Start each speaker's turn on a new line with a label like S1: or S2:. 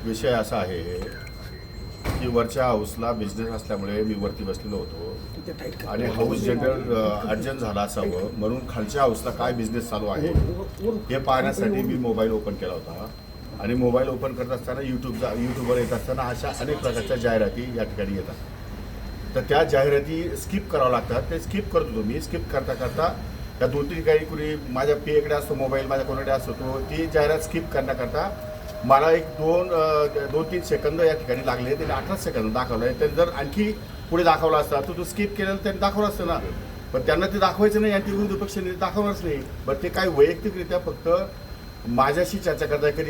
S1: विषय असा आहे की वरच्या हाऊसला बिझनेस असल्यामुळे मी वरती बसलेलो होतो आणि हाऊस जनरल अर्जंट झाला असावं म्हणून खालच्या हाऊसला काय बिझनेस चालू आहे हे पाहण्यासाठी मी मोबाईल ओपन केला होता आणि मोबाईल ओपन करत असताना यूट्यूबवर येत असताना अशा अनेक प्रकारच्या जाहिराती या ठिकाणी येतात. तर त्या जाहिराती स्किप कराव्या लागतात. ते स्किप करत होतो मी. स्किप करता करता त्या 2-3 काही कुणी माझ्या पेकडे असतो मोबाईल, माझ्या कोणाकडे असतो तो ती जाहिरात स्किप करण्याकरता मला एक 2-3 सेकंद या ठिकाणी लागले. त्याने 18 सेकंद दाखवलं आहे. त्याने जर आणखी पुढे दाखवला असता तर तो स्किप केलेलं त्यांनी दाखवलं असतं ना. पण त्यांना ते दाखवायचं नाही आणि ते विरोधी पक्षाने दाखवणारच नाही. बरं ते काय वैयक्तिकरित्या फक्त माझ्याशी चर्चा करताय, कधी